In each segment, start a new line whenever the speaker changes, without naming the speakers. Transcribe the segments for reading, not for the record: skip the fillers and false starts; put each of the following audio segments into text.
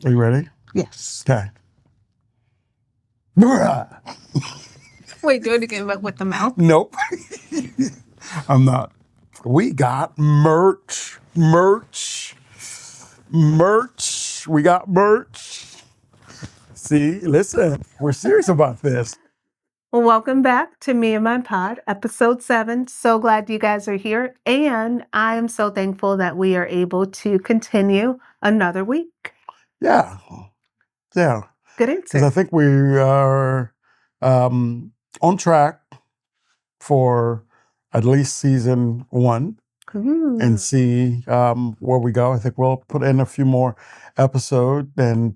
Are you ready?
Yes.
Okay. Bruh.
Wait, do it again, but with the mouth.
Nope. I'm not. We got merch. We got merch. See, listen, we're serious about this.
Well, welcome back to Me and My Pod, episode 7. So glad you guys are here. And I am so thankful that we are able to continue another week.
Yeah. Yeah.
Good answer.
Because I think we are on track for at least season 1 and see where we go. I think we'll put in a few more episodes and,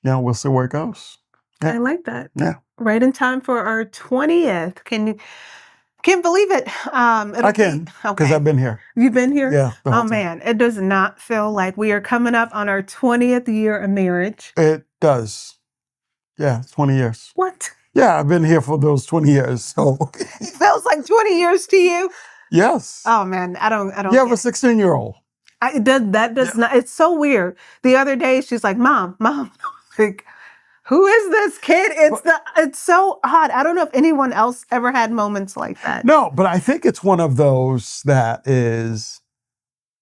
we'll see where it goes. Yeah.
I like that.
Yeah.
Right in time for our 20th. Can't believe it.
I can, because I've been here.
You've been here?
Yeah. the whole
Oh,
time.
man. It does not feel like we are coming up on our 20th year of marriage.
It does. Yeah, 20 years.
What?
Yeah, I've been here for those 20 years. So,
It feels like 20 years to you?
yes.
Oh, man. I don't
You have a
get it.
16-year-old.
That does not. It's so weird. The other day, she's like, "Mom." Like, who is this kid? It's so odd. I don't know if anyone else ever had moments like that.
No, but I think it's one of those that is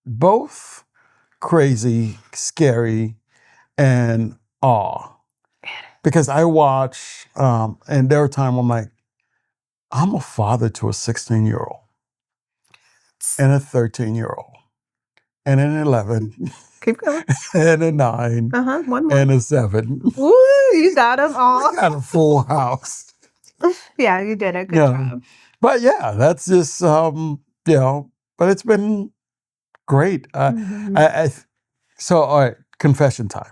both crazy, scary, and awe. Because I watch, and there are times I'm like, I'm a father to a 16-year-old and a 13-year-old and an 11
Keep going.
and a 9
One more.
and a 7.
Woo, you got them all.
Got a full house.
Yeah, you did a good
Yeah.
job.
But yeah, that's just, but it's been great. So, all right, confession time.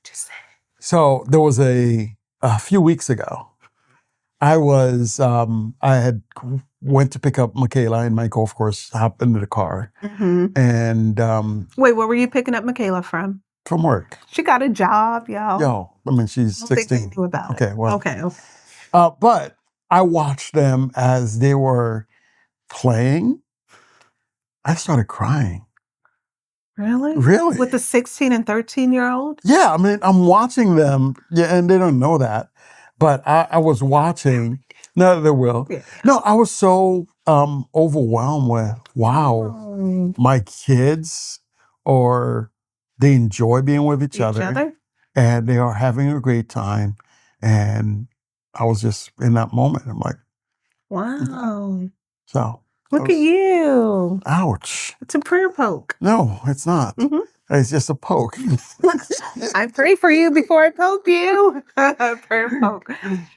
Just say.
So there was a few weeks ago, I had went to pick up Michaela and Michael, of course, hopped into the car. And
Wait, where were you picking up Michaela from?
from work.
She got a job, y'all.
Yo, I mean, she's
I don't think
16.
they knew about
Okay,
it.
well.
Okay.
But I watched them as they were playing. I started crying.
Really?
Really?
With the 16 and 13-year-old?
Yeah, I mean, I'm watching them, and they don't know that, but I was watching. No, they will.
Yeah.
No, I was so overwhelmed with, wow, my kids, they enjoy being with each other, and they are having a great time. And I was just in that moment. I'm like,
wow.
So.
Look at you.
Ouch.
It's a prayer poke.
No, it's not. It's just a poke.
I pray for you before I poke you. Prayer poke.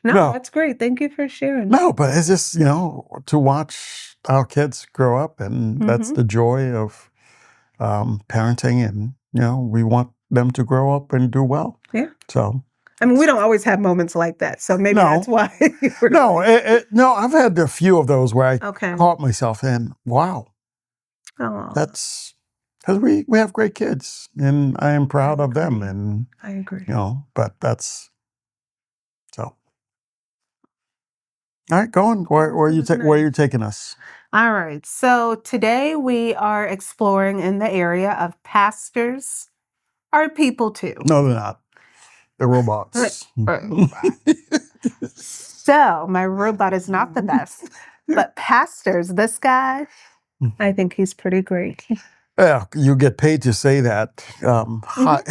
No, that's great. Thank you for sharing.
No, but it's just, to watch our kids grow up, and that's the joy of parenting, and, we want them to grow up and do well.
Yeah.
So.
I mean, we don't always have moments like that, so maybe that's why.
No, I've had a few of those where I caught myself in, wow.
Oh.
That's because we have great kids, and I am proud of them, and
I agree.
But that's so. All right, go on. Where are you taking us?
All right. So today we are exploring in the area of pastors are people too.
No, they're not. They're robots.
So my robot is not the best, but pastors, this guy, I think he's pretty great.
Yeah, you get paid to say that.
Because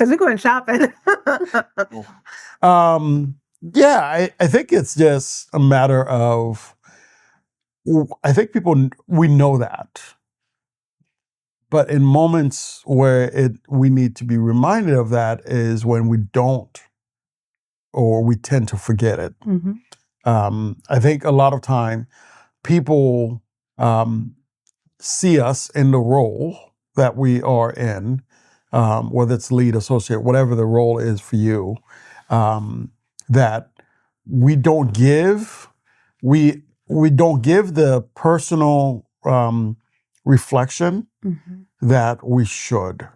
we're going shopping.
Yeah, I think it's just a matter of, I think we know that. But in moments where we need to be reminded of that is when we don't, or we tend to forget it. I think a lot of time people see us in the role that we are in, whether it's lead, associate, whatever the role is for you, that we don't give the personal reflection that we should.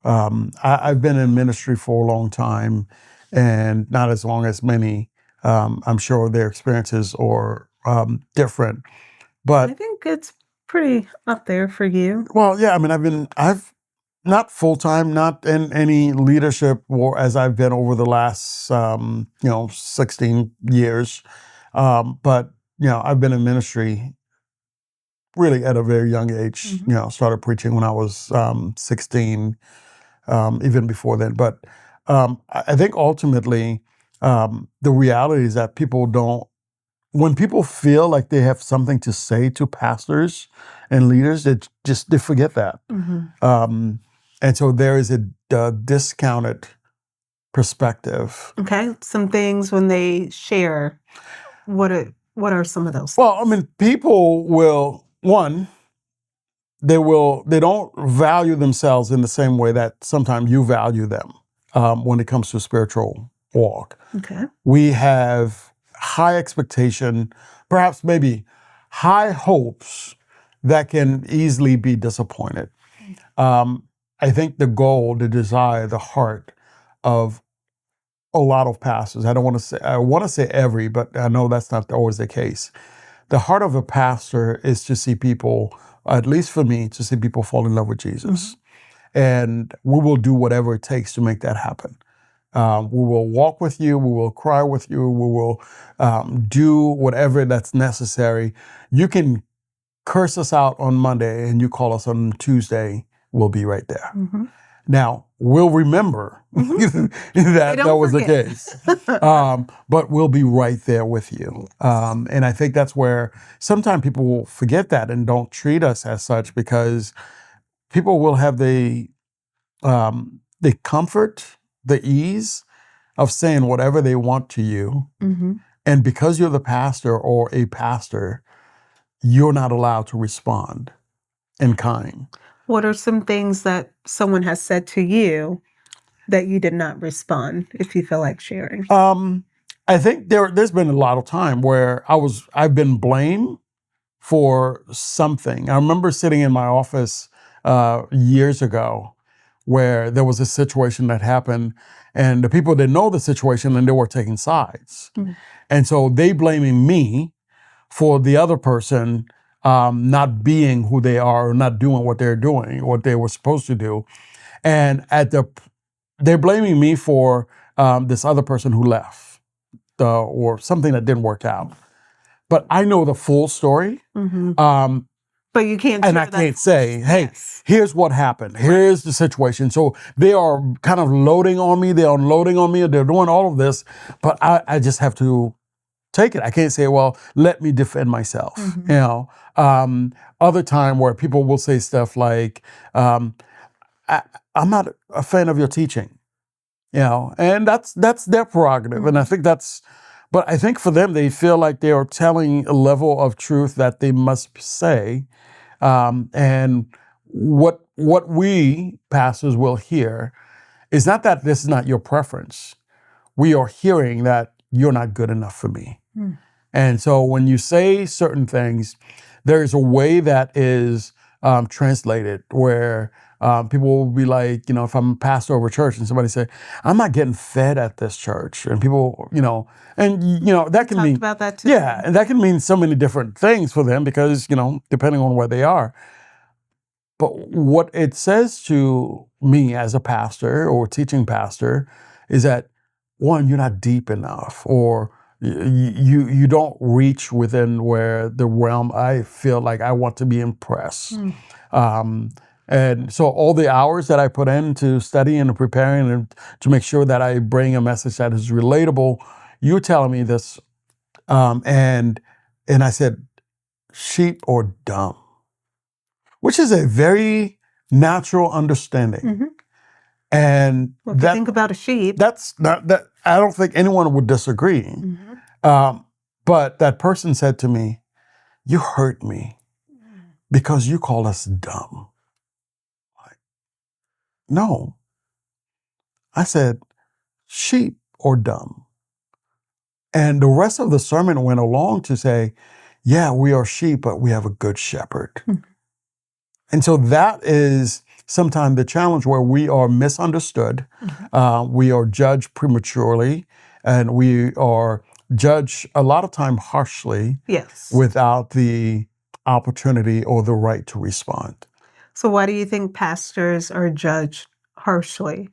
I've been in ministry for a long time, and not as long as many. I'm sure their experiences are different, but
I think it's pretty up there for you.
Well, yeah. I mean, Not full-time, not in any leadership or as I've been over the last, 16 years. But, I've been in ministry really at a very young age. Started preaching when I was 16, even before then. But I think ultimately, the reality is that when people feel like they have something to say to pastors and leaders, they forget that. And so there is a discounted perspective.
Okay, some things when they share, what are some of those?
Well, I mean, people will, they don't value themselves in the same way that sometimes you value them when it comes to spiritual walk.
Okay.
We have high expectation, perhaps maybe high hopes that can easily be disappointed. I think the goal, the desire, the heart of a lot of pastors, I want to say every, but I know that's not always the case. The heart of a pastor is to see people, at least for me, to see people fall in love with Jesus. And we will do whatever it takes to make that happen. We will walk with you. We will cry with you. We will do whatever that's necessary. You can curse us out on Monday and you call us on Tuesday. We'll be right there. Now, we'll remember that was the case. But we'll be right there with you. And I think that's where sometimes people will forget that and don't treat us as such, because people will have the comfort, the ease of saying whatever they want to you. And because you're the pastor or a pastor, you're not allowed to respond in kind.
What are some things that someone has said to you that you did not respond, if you feel like sharing?
I think there's been a lot of time where I've been blamed for something. I remember sitting in my office years ago where there was a situation that happened, and the people didn't know the situation and they were taking sides. And so they blaming me for the other person not being who they are, or not doing what they're doing, what they were supposed to do. And they're blaming me for this other person who left or something that didn't work out. But I know the full story.
But you can't.
And I can't say, hey, here's what happened. Here's the situation. So they are kind of loading on me. They're unloading on me. They're doing all of this. But I just have to take it. I can't say, well, let me defend myself. Other time where people will say stuff like, I'm not a fan of your teaching, and that's their prerogative. And I think but I think for them, they feel like they are telling a level of truth that they must say. And what we pastors will hear is not that this is not your preference. We are hearing that you're not good enough for me. And so when you say certain things, there's a way that is translated where people will be like, if I'm a pastor of a church and somebody say, I'm not getting fed at this church. And people, that can mean,
about that too.
Yeah, and that can mean so many different things for them because, depending on where they are. But what it says to me as a pastor or teaching pastor is that, one, you're not deep enough, or you don't reach within where the realm I feel like I want to be impressed. And so all the hours that I put into studying and preparing and to make sure that I bring a message that is relatable, you're telling me this. And I said, sheep or dumb, which is a very natural understanding. And
if you think about a sheep,
that's not that. I don't think anyone would disagree. But that person said to me, you hurt me because you call us dumb. No. I said, sheep or dumb. And the rest of the sermon went along to say, yeah, we are sheep, but we have a good shepherd. And so that is sometimes the challenge where we are misunderstood. We are judged prematurely, and we are judged a lot of time harshly,
yes,
without the opportunity or the right to respond.
So why do you think pastors are judged harshly?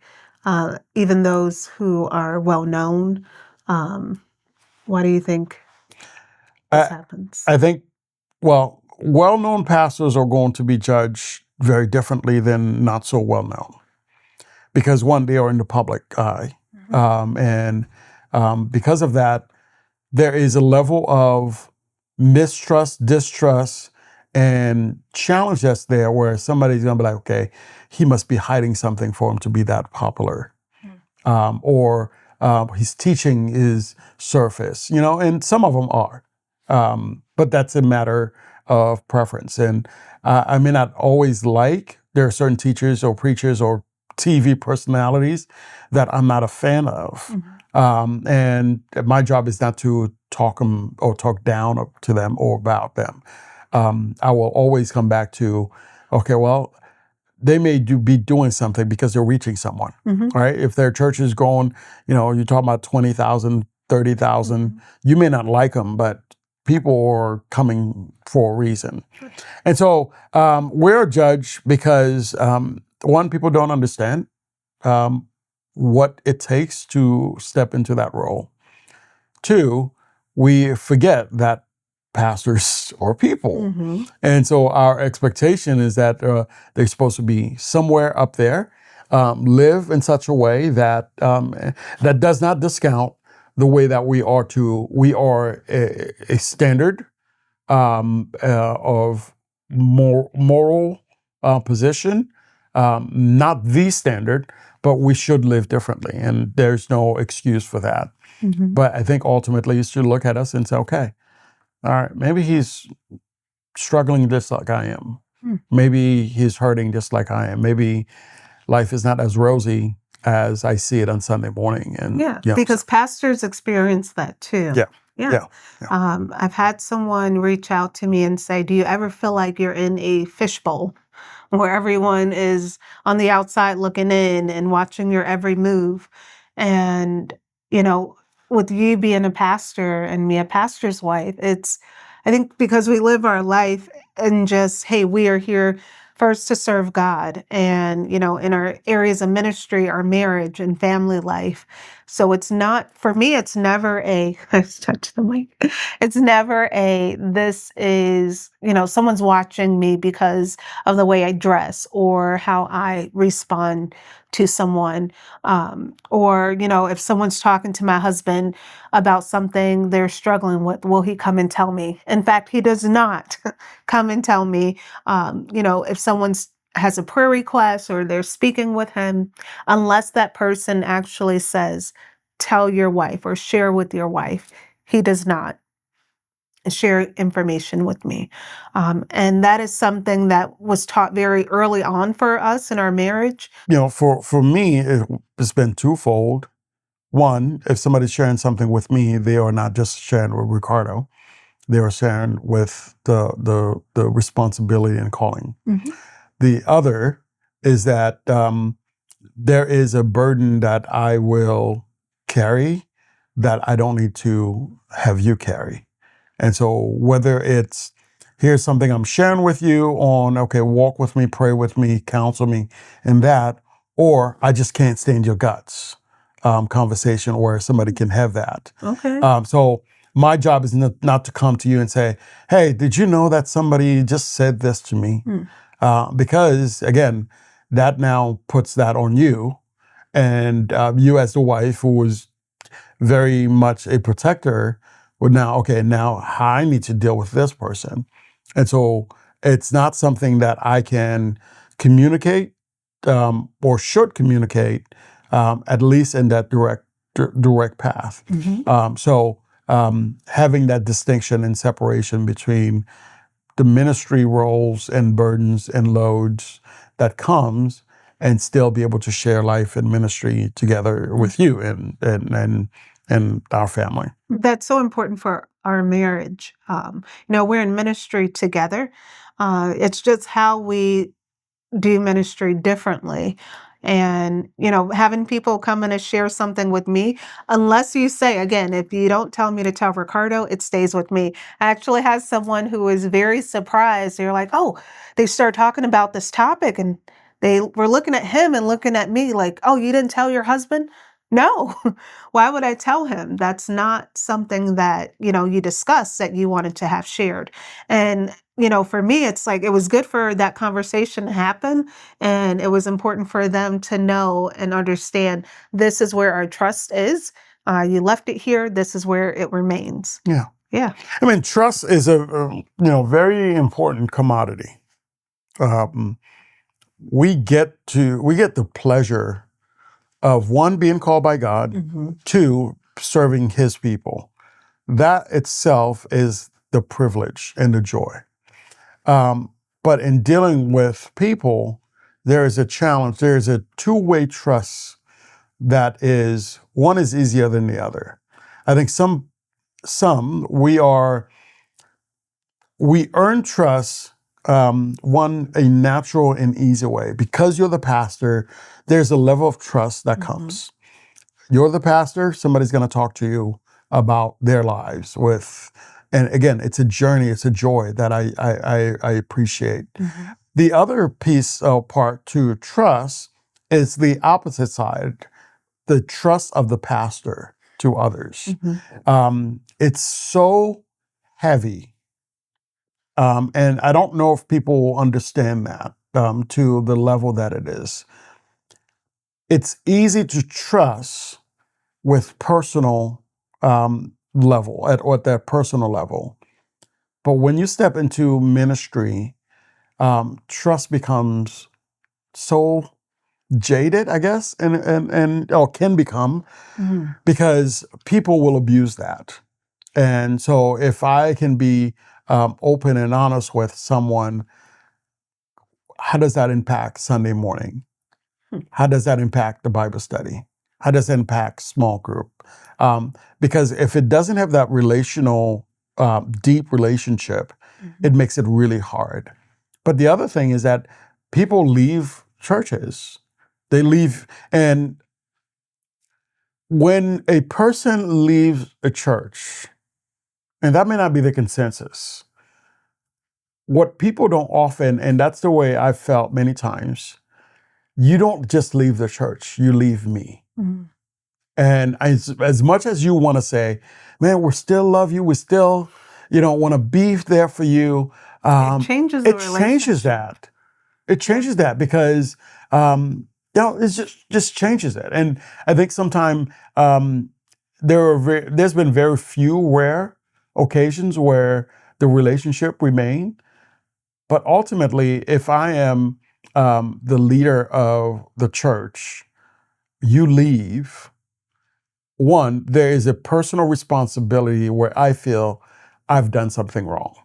Even those who are well known. Why do you think this
I,
happens?
I think, well, well-known pastors are going to be judged very differently than not so well-known because one, they are in the public eye, and because of that, there is a level of mistrust, distrust, and challenge that's there where somebody's going to be like, okay, he must be hiding something for him to be that popular. Or his teaching is surface, and some of them are. But that's a matter of preference. And I may not always there are certain teachers or preachers or TV personalities that I'm not a fan of. And my job is not to talk them or talk down to them or about them. I will always come back to, okay, well, they may be doing something because they're reaching someone, right? If their church is growing, you're talking about 20,000, 30,000, you may not like them, but people are coming for a reason. And so we're judged because, one, people don't understand what it takes to step into that role. Two, we forget that pastors are people. And so our expectation is that they're supposed to be somewhere up there, live in such a way that that does not discount the way that we are a standard of moral position, not the standard, but we should live differently. And there's no excuse for that. But I think ultimately you should look at us and say, okay, all right, maybe he's struggling just like I am. Maybe he's hurting just like I am. Maybe life is not as rosy as I see it on Sunday morning. And
because pastors experience that too.
Yeah.
I've had someone reach out to me and say, do you ever feel like you're in a fishbowl where everyone is on the outside looking in and watching your every move? And, with you being a pastor and me a pastor's wife, I think because we live our life and just, hey, we are here first to serve God and, in our areas of ministry, our marriage and family life. So it's not, for me, it's never let's touch the mic. It's never this is, someone's watching me because of the way I dress or how I respond to someone. Or, if someone's talking to my husband about something they're struggling with, will he come and tell me? In fact, he does not come and tell me. If someone has a prayer request or they're speaking with him, unless that person actually says, tell your wife or share with your wife, he does not share information with me. And that is something that was taught very early on for us in our marriage.
For me, it's been twofold. One, if somebody's sharing something with me, they are not just sharing with Ricardo. They are sharing with the responsibility and calling. The other is that there is a burden that I will carry that I don't need to have you carry. And so whether it's, here's something I'm sharing with you on, okay, walk with me, pray with me, counsel me in that, or I just can't stand your guts conversation where somebody can have that.
Okay.
So my job is not to come to you and say, hey, did you know that somebody just said this to me? Because again, that now puts that on you. And you as the wife who was very much a protector would now I need to deal with this person. And so it's not something that I can communicate or should communicate, at least in that direct path. So having that distinction and separation between the ministry roles and burdens and loads that comes, and still be able to share life and ministry together with you and our family.
That's so important for our marriage. We're in ministry together. It's just how we do ministry differently. And, having people come in and share something with me, unless you say, again, if you don't tell me to tell Ricardo, it stays with me. I actually had someone who was very surprised. They're like, oh, they started talking about this topic and they were looking at him and looking at me like, oh, you didn't tell your husband? No. Why would I tell him? That's not something that, you discussed that you wanted to have shared. And, for me, it's like it was good for that conversation to happen. And it was important for them to know and understand this is where our trust is. You left it here. This is where it remains.
Yeah.
Yeah.
I mean, trust is a very important commodity. We get the pleasure of, one, being called by God,
Mm-hmm.
two, serving His people. That itself is the privilege and the joy. But in dealing with people, there is a challenge. There is a two-way trust that is, one is easier than the other. I think we earn trust, one, a natural and easy way. Because you're the pastor, there's a level of trust that comes. You're the pastor, somebody's going to talk to you about their lives and again, it's a journey, it's a joy that I appreciate.
Mm-hmm.
The other piece of part to trust is the opposite side, the trust of the pastor to others.
Mm-hmm.
It's so heavy. And I don't know if people will understand that to the level that it is. It's easy to trust with personal level, at that personal level. But when you step into ministry, trust becomes so jaded, I guess, and or can become,
Mm-hmm.
because people will abuse that. And so if I can be open and honest with someone, how does that impact Sunday morning? How does that impact the Bible study? How does it impact small group? Because if it doesn't have that relational, deep relationship, it makes it really hard. But the other thing is that people leave churches. They leave, and when a person leaves a church, and that may not be the consensus, what people don't often, and that's the way I've felt many times, you don't just leave the church, you leave me.
Mm-hmm.
And as much as you want to say, man, we still love you, we still, want to be there for you.
It changes the
It changes that. It changes that because, it just changes it. And I think sometimes there's been very few rare occasions where the relationship remained. But ultimately, if I am the leader of the church, you leave. One, there is a personal responsibility where I feel I've done something wrong.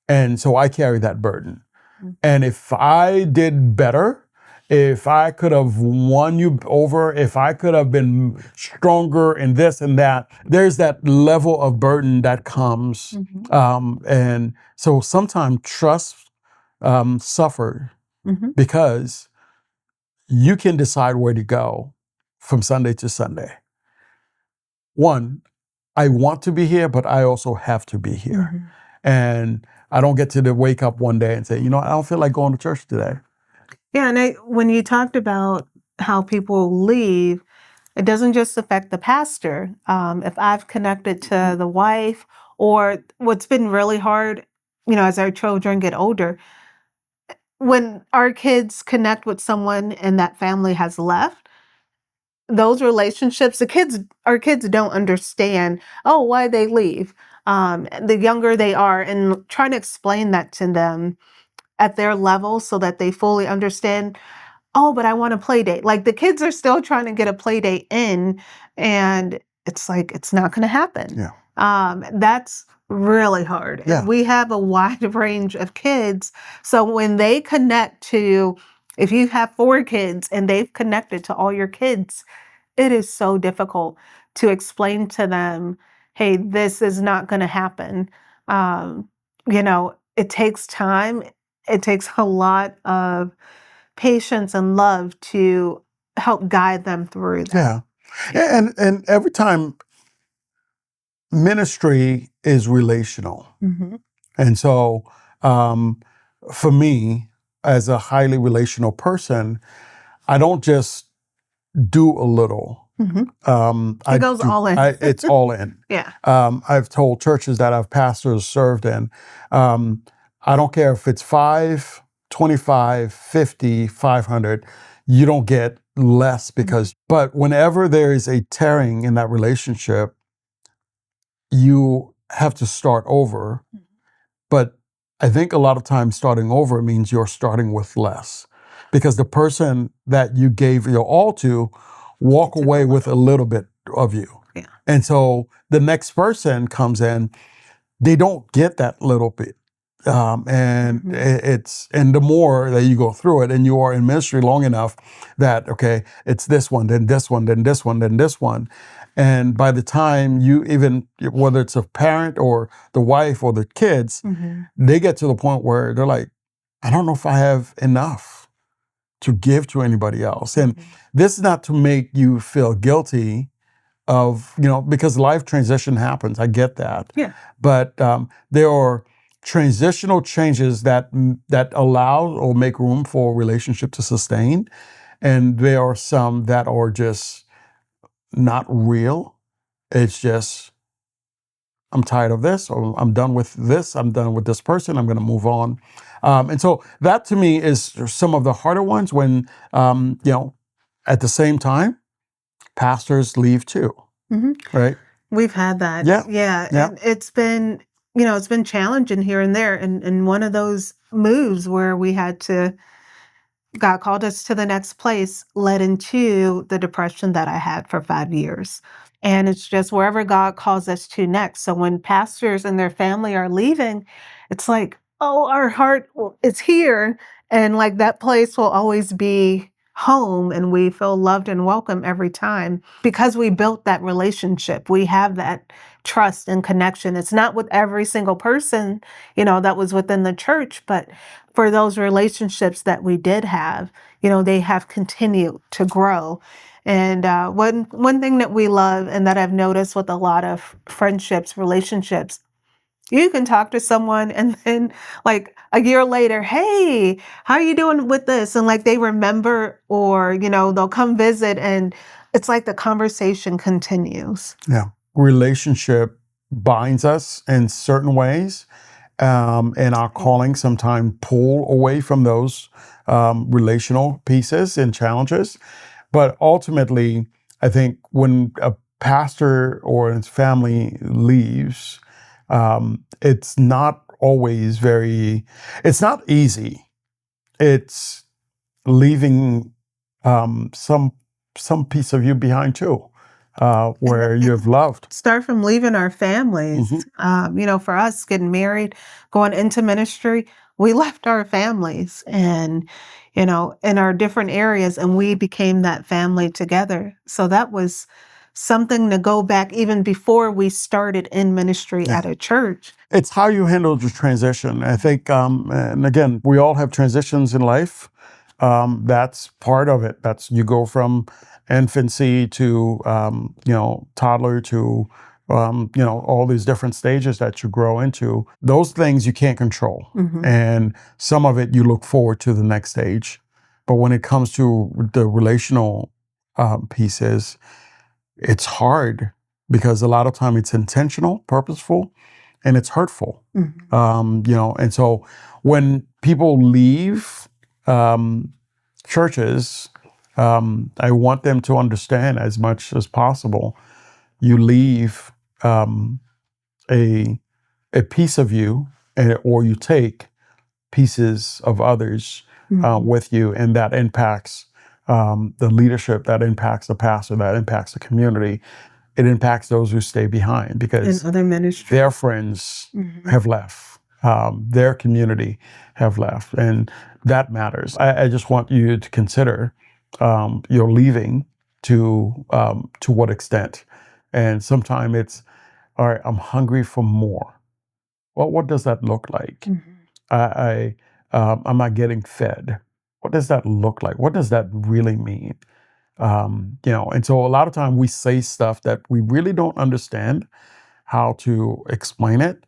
And so I carry that burden. And if I did better, if I could have won you over, if I could have been stronger in this and that, there's that level of burden that comes. And so sometimes trust suffer because you can decide where to go from Sunday to Sunday. One, I want to be here, but I also have to be here. And I don't get to wake up one day and say, I don't feel like going to church today.
Yeah, and when you talked about how people leave, it doesn't just affect the pastor. If I've connected to the wife, or what's been really hard, as our children get older, when our kids connect with someone and that family has left, those relationships, our kids don't understand, why they leave. The younger they are, and trying to explain that to them at their level so that they fully understand, but I want a play date. Like the kids are still trying to get a play date in, and it's like, it's not going to happen.
Yeah.
That's really hard.
Yeah.
We have a wide range of kids. So when they connect to, if you have 4 kids and they've connected to all your kids, it is so difficult to explain to them, hey, this is not going to happen. It takes time. It takes a lot of patience and love to help guide them through that.
Yeah. And every time ministry is relational.
Mhm.
And so um, for me, as a highly relational person, I don't just do a little.
Mhm.
I
It goes
do.
all in.
It's all in.
Yeah.
I've told churches that I've pastors served in. Um, I don't care if it's 5, 25, 50, 500. You don't get less because. But whenever there is a tearing in that relationship, you have to start over. But I think a lot of times starting over means you're starting with less because the person that you gave your all to walk away with a little bit of you.
Yeah.
And so the next person comes in, they don't get that little bit. And and the more that you go through it and you are in ministry long enough that, okay, it's this one, then this one, then this one, then this one. And by the time you even, whether it's a parent or the wife or the kids, they get to the point where they're like, I don't know if I have enough to give to anybody else. And this is not to make you feel guilty of, because life transition happens. I get that.
Yeah.
But there are transitional changes that allow or make room for a relationship to sustain. And there are some that are just not real. It's just, I'm tired of this, or I'm done with this, I'm done with this person, I'm going to move on. And so that to me is some of the harder ones when, at the same time, pastors leave too, right?
We've had that.
Yeah.
Yeah.
Yeah.
And it's been, it's been challenging here and there. And one of those moves where we had to, God called us to the next place, led into the depression that I had for 5 years. And it's just wherever God calls us to next. So when pastors and their family are leaving, it's like, oh, our heart is here. And like that place will always be home. And we feel loved and welcome every time because we built that relationship. We have that trust and connection. It's not with every single person, that was within the church, but for those relationships that we did have, they have continued to grow. And one thing that we love and that I've noticed with a lot of friendships, relationships, you can talk to someone and then like a year later, hey, how are you doing with this? And like they remember or, they'll come visit and it's like the conversation continues.
Yeah. Relationship binds us in certain ways. And our calling sometimes pull away from those relational pieces and challenges. But ultimately, I think when a pastor or his family leaves, it's not always it's not easy. It's leaving some piece of you behind too, where you've loved.
Start from leaving our families. For us getting married, going into ministry, we left our families and, in our different areas, and we became that family together. So that was something to go back even before we started in ministry at a church.
It's how you handle the transition. I think, and again, we all have transitions in life. That's part of it. You go from infancy to, toddler to, all these different stages that you grow into. Those things you can't control. And some of it you look forward to the next stage. But when it comes to the relational pieces, it's hard because a lot of time it's intentional, purposeful, and it's hurtful. And so when people leave churches, I want them to understand as much as possible. You leave a piece of you, or you take pieces of others with you, and that impacts the leadership, that impacts the pastor, that impacts the community. It impacts those who stay behind because
in other ministries,
their friends have left, their community have left, and that matters. I just want you to consider your leaving to what extent. And sometimes it's, all right, I'm hungry for more. Well, what does that look like? I'm not getting fed. what does that look like? What does that really mean? And so a lot of time we say stuff that we really don't understand how to explain it.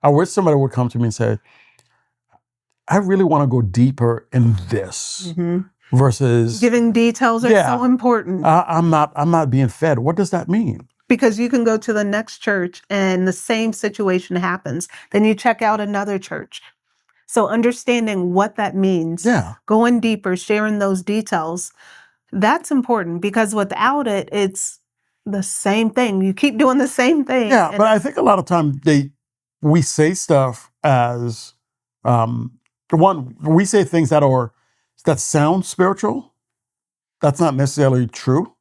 I wish somebody would come to me and say, I really want to go deeper in this versus
Giving details are so important.
I'm not being fed. What does that mean?
Because you can go to the next church and the same situation happens. Then you check out another church. So understanding what that means, going deeper, sharing those details, that's important, because without it, it's the same thing. You keep doing the same thing.
Yeah, but I think a lot of times we say stuff as one, we say things that sound spiritual. That's not necessarily true.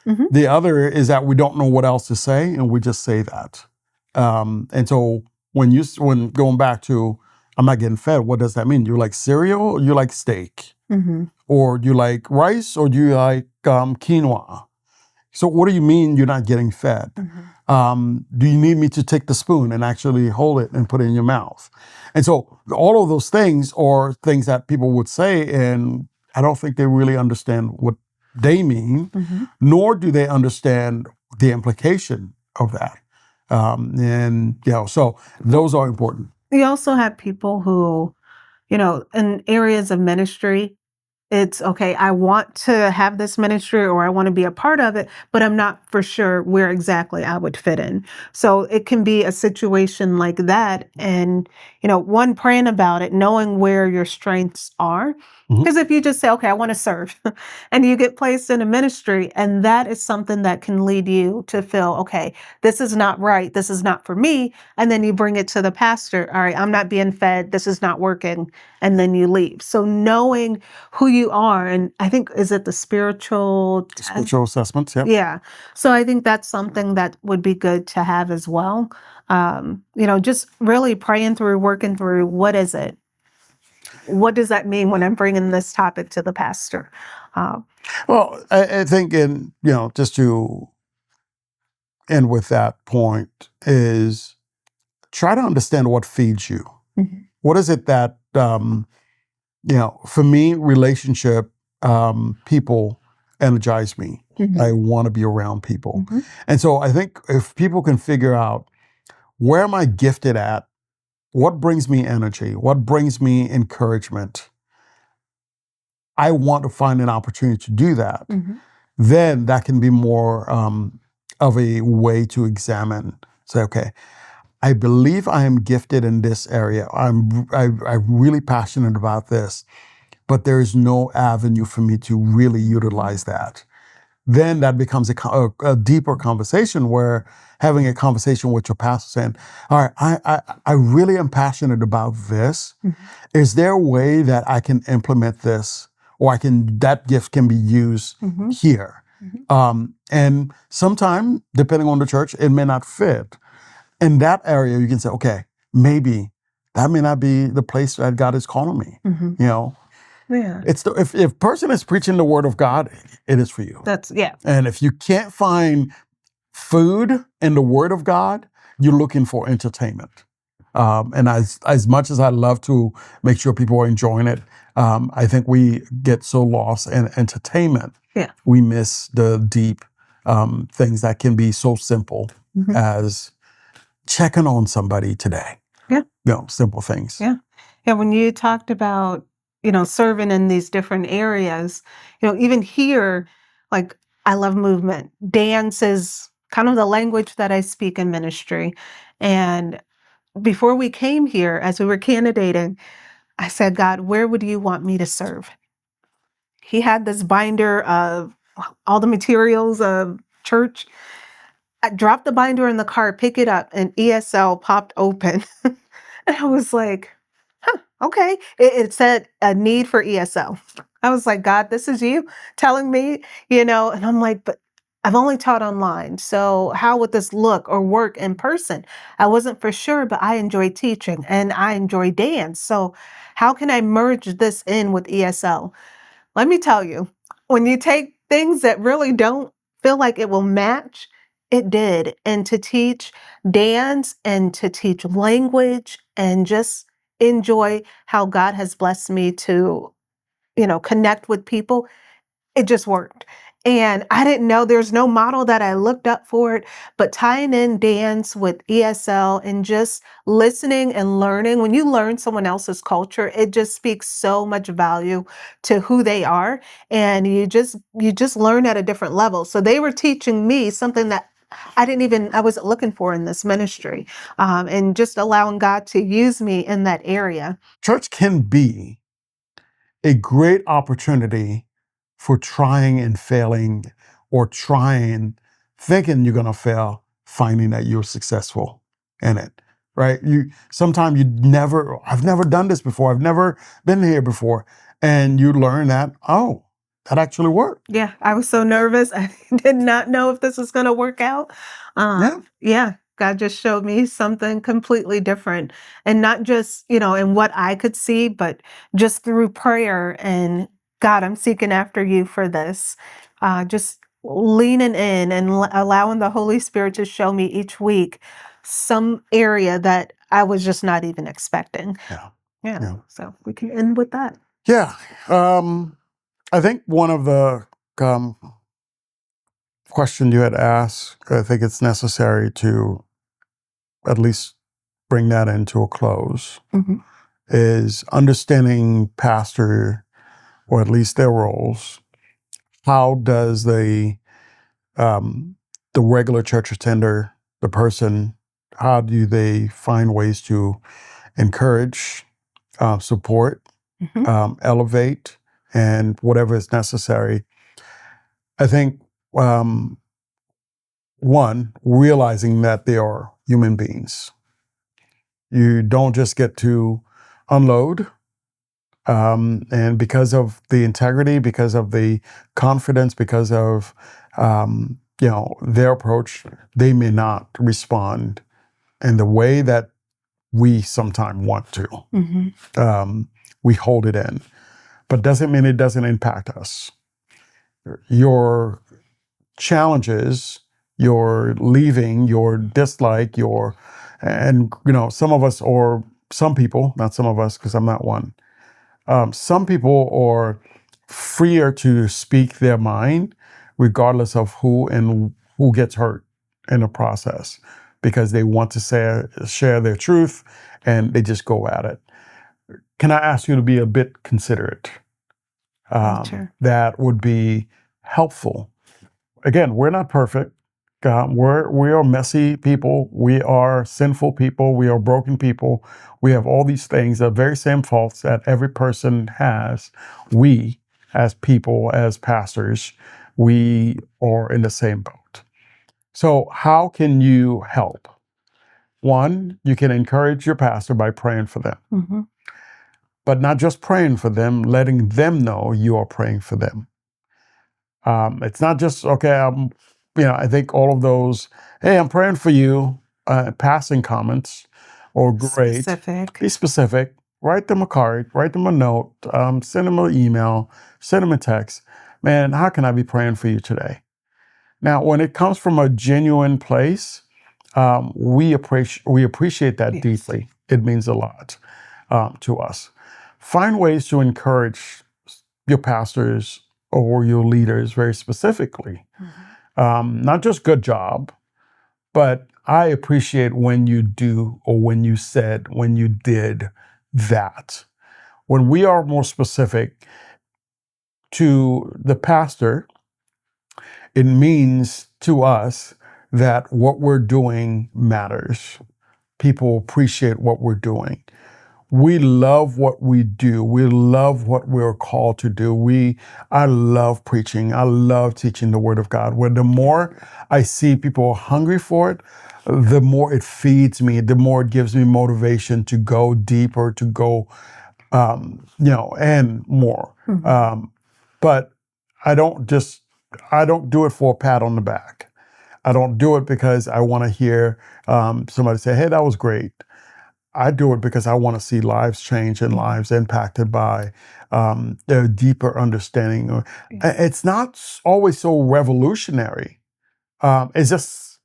The other is that we don't know what else to say, and we just say that. And so when going back to, I'm not getting fed, what does that mean? You like cereal, or you like steak, or do you like rice, or do you like quinoa? So what do you mean you're not getting fed? Do you need me to take the spoon and actually hold it and put it in your mouth? And so all of those things are things that people would say, and I don't think they really understand what they mean, nor do they understand the implication of that. So those are important.
You also have people who, in areas of ministry, it's okay, I want to have this ministry or I want to be a part of it, but I'm not for sure where exactly I would fit in. So it can be a situation like that. And, one, praying about it, knowing where your strengths are. Because if you just say, okay, I want to serve, and you get placed in a ministry, and that is something that can lead you to feel, okay, this is not right, this is not for me. And then you bring it to the pastor. All right, I'm not being fed, this is not working. And then you leave. So knowing who you are, and I think, is it the spiritual
assessments? Yeah.
Yeah. So I think that's something that would be good to have as well. Just really praying through, working through, what is it? What does that mean when I'm bringing this topic to the pastor?
Well, I think, just to end with that point, is try to understand what feeds you. What is it that, for me, relationship, people energize me. I want to be around people. And so I think if people can figure out, where am I gifted at? What brings me energy? What brings me encouragement? I want to find an opportunity to do that. Then that can be more of a way to examine. Say, okay, I believe I am gifted in this area. I'm really passionate about this, but there is no avenue for me to really utilize that. Then that becomes a deeper conversation, where having a conversation with your pastor saying, all right, I really am passionate about this. Is there a way that I can implement this, or that gift can be used here? And sometimes, depending on the church, it may not fit. In that area, you can say, okay, maybe that may not be the place that God is calling me.
Yeah.
It's if person is preaching the word of God, it is for you. And if you can't find food in the word of God, you're looking for entertainment. And as much as I love to make sure people are enjoying it, I think we get so lost in entertainment. We miss the deep things that can be so simple as checking on somebody today. Simple things.
Yeah. When you talked about, serving in these different areas, even here, like, I love movement. Dance is kind of the language that I speak in ministry. And before we came here, as we were candidating, I said, God, where would you want me to serve? He had this binder of all the materials of church. I dropped the binder in the car, pick it up, and ESL popped open. And I was like, okay. It said a need for ESL. I was like, God, this is you telling me, and I'm like, but I've only taught online. So how would this look or work in person? I wasn't for sure, but I enjoy teaching and I enjoy dance. So how can I merge this in with ESL? Let me tell you, when you take things that really don't feel like it will match, it did. And to teach dance and to teach language and just enjoy how God has blessed me to connect with people, it just worked. And I didn't know, there's no model that I looked up for it, but tying in dance with ESL and just listening and learning. When you learn someone else's culture, it just speaks so much value to who they are. And you just learn at a different level. So they were teaching me something that I wasn't looking for in this ministry. And just allowing God to use me in that area.
Church can be a great opportunity for trying and failing, or trying, thinking you're going to fail, finding that you're successful in it, right? Sometimes I've never done this before. I've never been here before. And you learn that, oh, that actually worked.
Yeah, I was so nervous. I did not know if this was going to work out. Yeah, God just showed me something completely different. And not just, in what I could see, but just through prayer and God, I'm seeking after you for this. Just leaning in and allowing the Holy Spirit to show me each week some area that I was just not even expecting.
Yeah.
Yeah. So we can end with that.
Yeah. I think one of the question you had asked, I think it's necessary to at least bring that into a close, is understanding pastor, or at least their roles. How does the regular church attender, the person, how do they find ways to encourage, support, elevate, and whatever is necessary? I think one, realizing that they are human beings. You don't just get to unload. And because of the integrity, because of the confidence, because of their approach, they may not respond in the way that we sometimes want to. We hold it in, but doesn't mean it doesn't impact us. Your challenges, your leaving, your dislike, some of us, or some people, not some of us, because I'm not one. Some people are freer to speak their mind, regardless of who gets hurt in the process, because they want to share their truth, and they just go at it. Can I ask you to be a bit considerate?
Sure.
That would be helpful. Again, we're not perfect. We are messy people. We are sinful people. We are broken people. We have all these things, the very same faults that every person has. We, as people, as pastors, we are in the same boat. So how can you help? One, you can encourage your pastor by praying for them. But not just praying for them, letting them know you are praying for them. It's not just, okay, I think all of those, hey, I'm praying for you, passing comments, or great. Be specific. Write them a card, write them a note, send them an email, send them a text. Man, how can I be praying for you today? Now, when it comes from a genuine place, we appreciate that deeply. It means a lot to us. Find ways to encourage your pastors or your leaders very specifically. Not just good job, but I appreciate when you do, or when you said, when you did that. When we are more specific to the pastor, it means to us that what we're doing matters. People appreciate what we're doing. We love what we do. We love what we're called to do. I love preaching. I love teaching the Word of God. Where the more I see people hungry for it, the more it feeds me, the more it gives me motivation to go deeper, to go, and more. But I don't do it for a pat on the back. I don't do it because I want to hear somebody say, hey, that was great. I do it because I want to see lives change and lives impacted by their deeper understanding. It's not always so revolutionary. It's just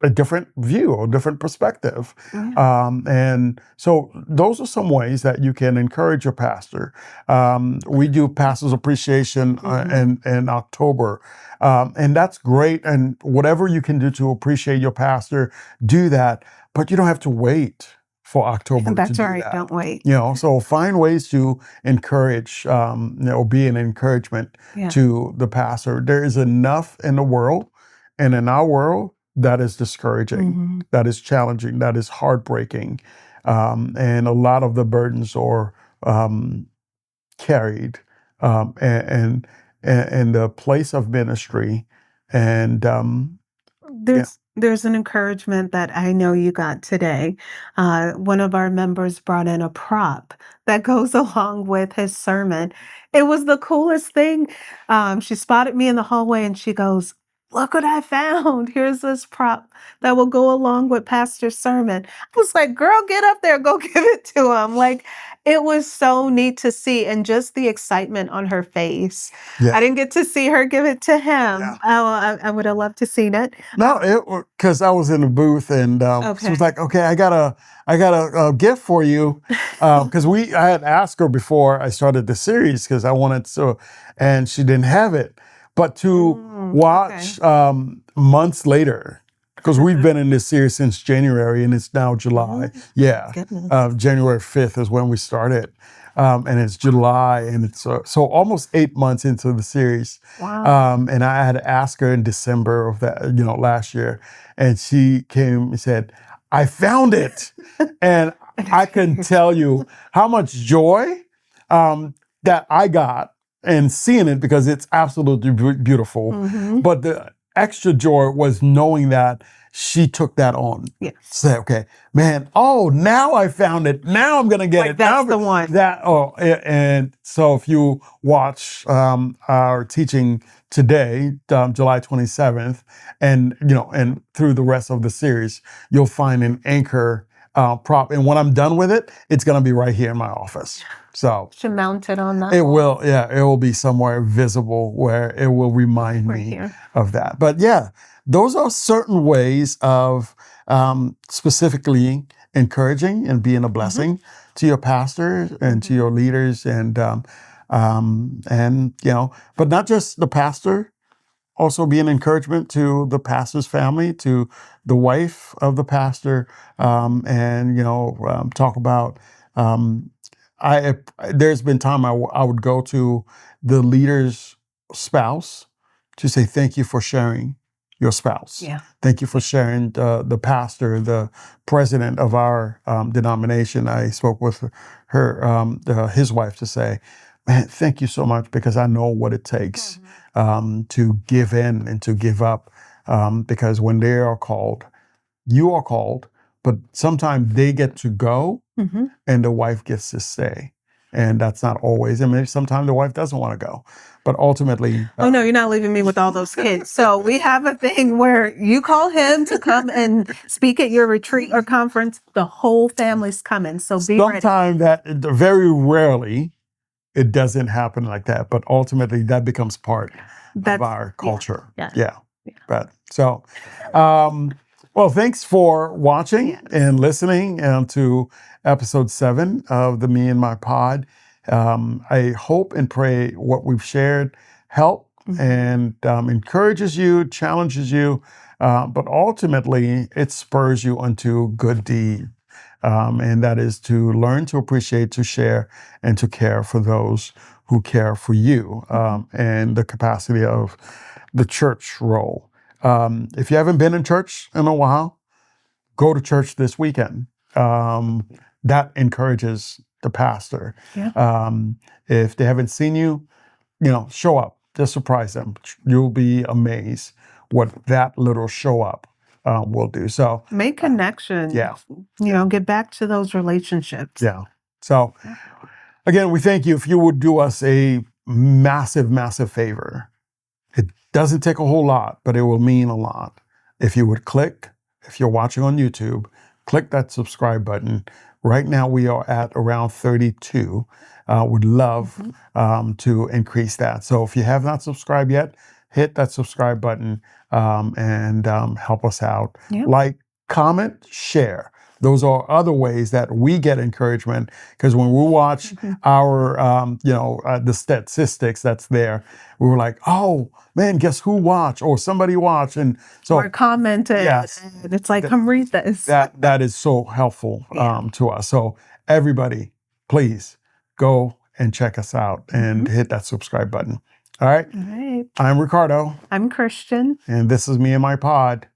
a different view, a different perspective. And so those are some ways that you can encourage your pastor. We do Pastor's Appreciation in October. And that's great. And whatever you can do to appreciate your pastor, do that. But you don't have to wait for October to do
right.
that.
Don't wait.
So find ways to encourage, be an encouragement to the pastor. There is enough in the world and in our world that is discouraging, that is challenging, that is heartbreaking. And a lot of the burdens are carried and in the place of ministry. And
there's an encouragement that I know you got today. One of our members brought in a prop that goes along with his sermon. It was the coolest thing. She spotted me in the hallway and she goes, "Look what I found. Here's this prop that will go along with Pastor's sermon." I was like, "Girl, get up there, go give it to him." Like, it was so neat to see, and just the excitement on her face. I didn't get to see her give it to him. I would have loved to seen it.
No, because I was in the booth and she was like, "Okay, I got a gift for you," because I had asked her before I started the series because I wanted to, and she didn't have it. But to watch months later, because we've been in this series since January and it's now July. January 5th is when we started. And it's July, and it's so almost 8 months into the series. And I had asked her in December of that, last year, and she came and said, "I found it," and I can tell you how much joy that I got and seeing it, because it's absolutely beautiful. But the extra joy was knowing that she took that on. Say, "Okay, man, now I found it. Now I'm going to get it.
That's the one."
And so if you watch our teaching today, July 27th, and through the rest of the series, you'll find an anchor prop. And when I'm done with it, it's going to be right here in my office. So
should mount it on that.
It will, it will be somewhere visible where it will remind me of that. But those are certain ways of specifically encouraging and being a blessing to your pastor and to your leaders, and but not just the pastor. Also be an encouragement to the pastor's family, to the wife of the pastor, and talk about. There's been time I would go to the leader's spouse to say thank you for sharing your spouse. Thank you for sharing the pastor, the president of our denomination. I spoke with his wife to say, "Man, thank you so much, because I know what it takes to give in and to give up, because when they are called, you are called, but sometimes they get to go and the wife gets to stay. And that's not always. I mean, sometimes the wife doesn't want to go, but ultimately.
Oh no, you're not leaving me with all those kids. So we have a thing where you call him to come and speak at your retreat or conference. The whole family's coming. So be ready.
Sometimes very rarely, it doesn't happen like that, but ultimately that becomes part of our culture. But so, well, thanks for watching and listening to episode 7 of the Me and My Pod. I hope and pray what we've shared help and encourages you, challenges you, but ultimately it spurs you unto good deed. And that is to learn to appreciate, to share, and to care for those who care for you, and the capacity of the church role. If you haven't been in church in a while, go to church this weekend. That encourages the pastor. If they haven't seen you, show up. Just surprise them. You'll be amazed what that little show up will do. So
make connections. Get back to those relationships.
So again, we thank you. If you would do us a massive, massive favor. It doesn't take a whole lot, but it will mean a lot. If you would if you're watching on YouTube, click that subscribe button. Right now we are at around 32. Would love to increase that. So if you have not subscribed yet, hit that subscribe button and help us out.
Yeah.
Like, comment, share. Those are other ways that we get encouragement, because when we watch our, the statistics that's there, we were like, oh man, guess who watched, or somebody watched, and so
Or commented.
yes,
And it's like, come read this.
that is so helpful to us. So everybody, please go and check us out and hit that subscribe button. All right.
All right.
I'm Ricardo.
I'm Christian.
And this is me and my pod.